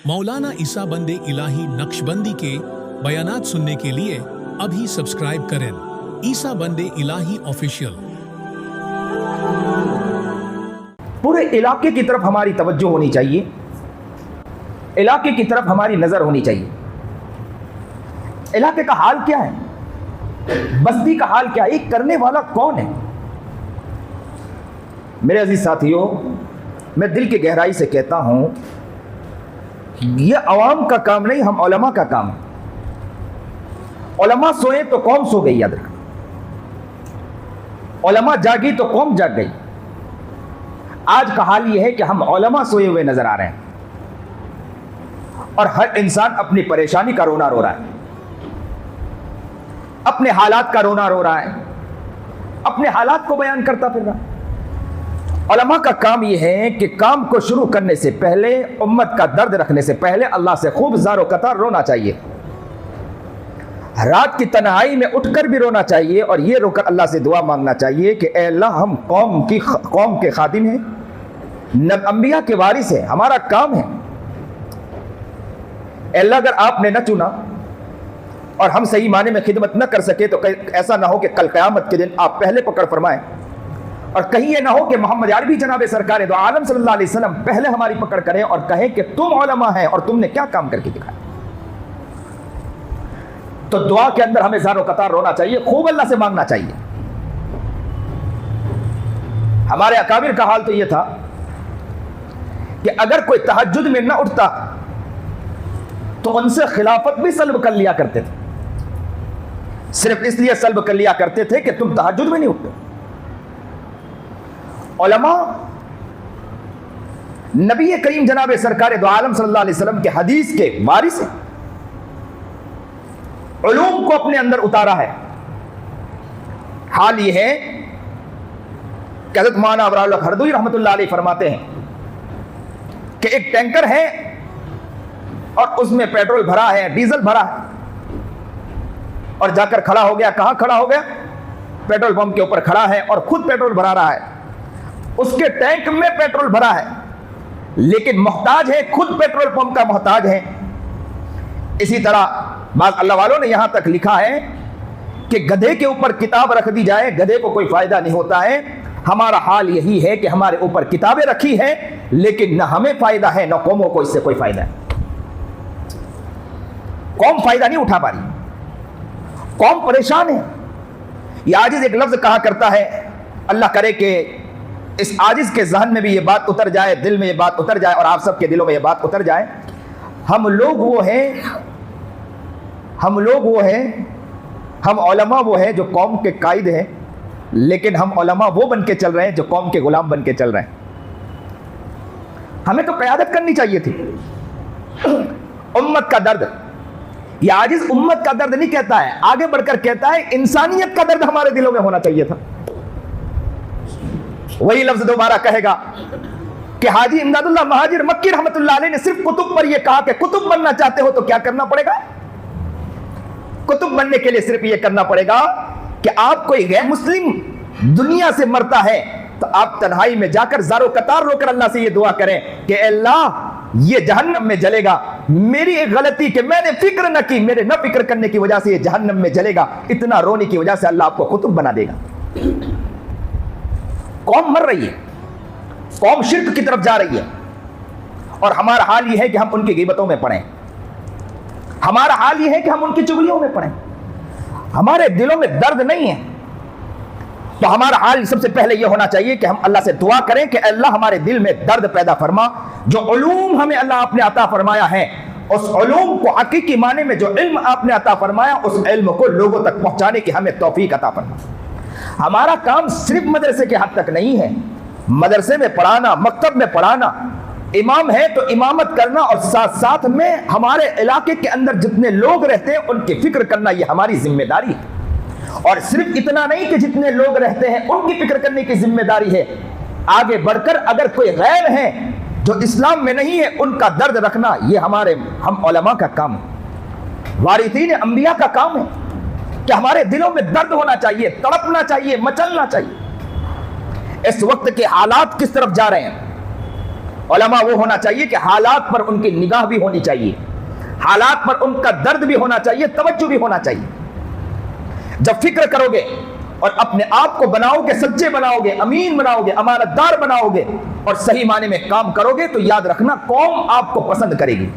मौलाना ईसा बंदे इलाही नक्शबंदी के बयानात सुनने के लिए अभी सब्सक्राइब करें ईसा बंदे इलाही ऑफिशियल। पूरे इलाके की तरफ हमारी तवज्जो होनी चाहिए, इलाके की तरफ हमारी नजर होनी चाहिए। इलाके का हाल क्या है, बस्ती का हाल क्या है, ये करने वाला कौन है? मेरे अजीज साथियों, मैं दिल की गहराई से कहता हूं, ये अवाम का काम नहीं, हम उलमा का काम है। उलमा सोए तो कौम सो गई, याद रखना। उलमा जागी तो कौम जाग गई। आज का हाल यह है कि हम उलमा सोए हुए नजर आ रहे हैं और हर इंसान अपनी परेशानी का रोना रो रहा है, अपने हालात का रोना रो रहा है, अपने हालात को बयान करता फिर रहा है। उलमा का काम यह है कि काम को शुरू करने से पहले, उम्मत का दर्द रखने से पहले अल्लाह से खूब ज़ारो कतार रोना चाहिए। रात की तन्हाई में उठकर भी रोना चाहिए और यह रोकर अल्लाह से दुआ मांगना चाहिए कि ए अल्लाह, हम कौम के खादिम हैं, अंबिया के वारिस हैं, हमारा काम है। अल्लाह, अगर आपने न चुना और हम सही माने में खिदमत न कर सके तो ऐसा ना हो कि कल क़यामत के दिन आप पहले पकड़ फरमाएं और कहीं ये ना हो कि मोहम्मद अरबी जनाब सरकार दो आलम सल्लल्लाहु अलैहि वसल्लम पहले हमारी पकड़ करें और कहें कि तुम उलमा हैं और तुमने क्या काम करके दिखाया। तो दुआ के अंदर हमें ज़ारो कतार रोना चाहिए, खूब अल्लाह से मांगना चाहिए। हमारे अकाबिर का हाल तो यह था कि अगर कोई तहज्जुद में न उठता तो उनसे खिलाफत भी सल्ब कर लिया करते थे, सिर्फ इसलिए सल्ब कर लिया करते थे कि तुम तहज्जुद में नहीं उठते। उलमा नबी करीम जनाब सरकार दो आलम सल्लल्लाहु अलैहि वसल्लम के हदीस के वारिस हैं, उलूम को अपने अंदर उतारा है। हाल यह है कि हज़रत मौलाना अबरार हरदोई रहमतुल्लाह अलैह फरमाते हैं कि एक टैंकर है और उसमें पेट्रोल भरा है, डीजल भरा है, और जाकर खड़ा हो गया। कहां खड़ा हो गया? पेट्रोल पंप के ऊपर खड़ा है और खुद पेट्रोल भरा रहा है। उसके टैंक में पेट्रोल भरा है लेकिन मोहताज है, खुद पेट्रोल पंप का मोहताज है। इसी तरह बात अल्लाह वालों ने यहां तक लिखा है कि गधे के ऊपर किताब रख दी जाए, गधे को कोई फायदा नहीं होता है। हमारा हाल यही है कि हमारे ऊपर किताबें रखी है लेकिन न हमें फायदा है न कौमों को इससे कोई फायदा है। कौम फायदा नहीं उठा पा रही, कौम परेशान है। यह आजिज एक लफ्ज कहा करता है, अल्लाह करे कि इस आजिज के जहन में भी ये बात उतर जाए, दिल में ये बात उतर जाए और आप सबके दिलों में ये बात उतर जाए। हम लोग वो हैं, हम उलमा वो हैं जो कौम के कायद हैं, लेकिन हम उलमा वो बन के चल रहे हैं जो कौम के गुलाम बन के चल रहे हैं। हमें तो क़यादत करनी चाहिए थी। उम्मत का दर्द, ये आजिज उम्मत का दर्द नहीं कहता है, आगे बढ़कर कहता है इंसानियत का दर्द हमारे दिलों में होना चाहिए था। वही लफ्ज दोबारा कहेगा कि हाजी इमदादुल्लाह महाजिर मक्की रहमतुल्लाह अलैह ने सिर्फ कुतुब पर यह कहा कि कुतुब बनना चाहते हो तो क्या करना पड़ेगा? कुतुब बनने के लिए सिर्फ यह करना पड़ेगा कि आप कोई गैर मुस्लिम दुनिया से मरता है तो आप तन्हाई में जाकर ज़ारो कतार रोकर अल्लाह से यह दुआ करें कि अल्लाह, ये जहन्नम में जलेगा, मेरी एक गलती कि मैंने फिक्र न की, मेरे न फिक्र करने की वजह से ये जहन्नम में जलेगा। इतना रोने की वजह से अल्लाह आपको कुतुब बना देगा। कौम मर रही है, कौम शिर्क की तरफ जा रही है और हमारा हाल यह है कि हम उनकी ग़ीबतों में पड़े, हमारा हाल यह है कि हम उनकी चुगलियों में पड़े। हमारे दिलों में दर्द नहीं है तो हमारा हाल सबसे पहले यह होना चाहिए कि हम अल्लाह से दुआ करें कि अल्लाह हमारे दिल में दर्द पैदा फरमा। जो उलूम हमें अल्लाह आपने अता फरमाया है, उस उलूम को हकीकी माने में जो इल्म आपने अता फरमाया, उस इल्म को लोगों तक पहुंचाने की हमें तौफीक अता फरमा। हमारा काम सिर्फ मदरसे के हद तक नहीं है, मदरसे में पढ़ाना, मकतब में पढ़ाना, इमाम है तो इमामत करना और साथ साथ में हमारे इलाके के अंदर जितने लोग रहते हैं उनकी फिक्र करना, यह हमारी जिम्मेदारी है। और सिर्फ इतना नहीं कि जितने लोग रहते हैं उनकी फिक्र करने की जिम्मेदारी है, आगे बढ़कर अगर कोई गैर है जो इस्लाम में नहीं है उनका दर्द रखना, यह हम उलमा का काम है, वारिसीन अंबिया का काम है कि हमारे दिलों में दर्द होना चाहिए, तड़पना चाहिए, मचलना चाहिए। इस वक्त के हालात किस तरफ जा रहे हैं? उलमा वो होना चाहिए कि हालात पर उनकी निगाह भी होनी चाहिए, हालात पर उनका दर्द भी होना चाहिए, तवज्जो भी होना चाहिए। जब फिक्र करोगे और अपने आप को बनाओगे, सच्चे बनाओगे, अमीन बनाओगे, अमानतदार बनाओगे और सही माने में काम करोगे, तो याद रखना कौम आपको पसंद करेगी।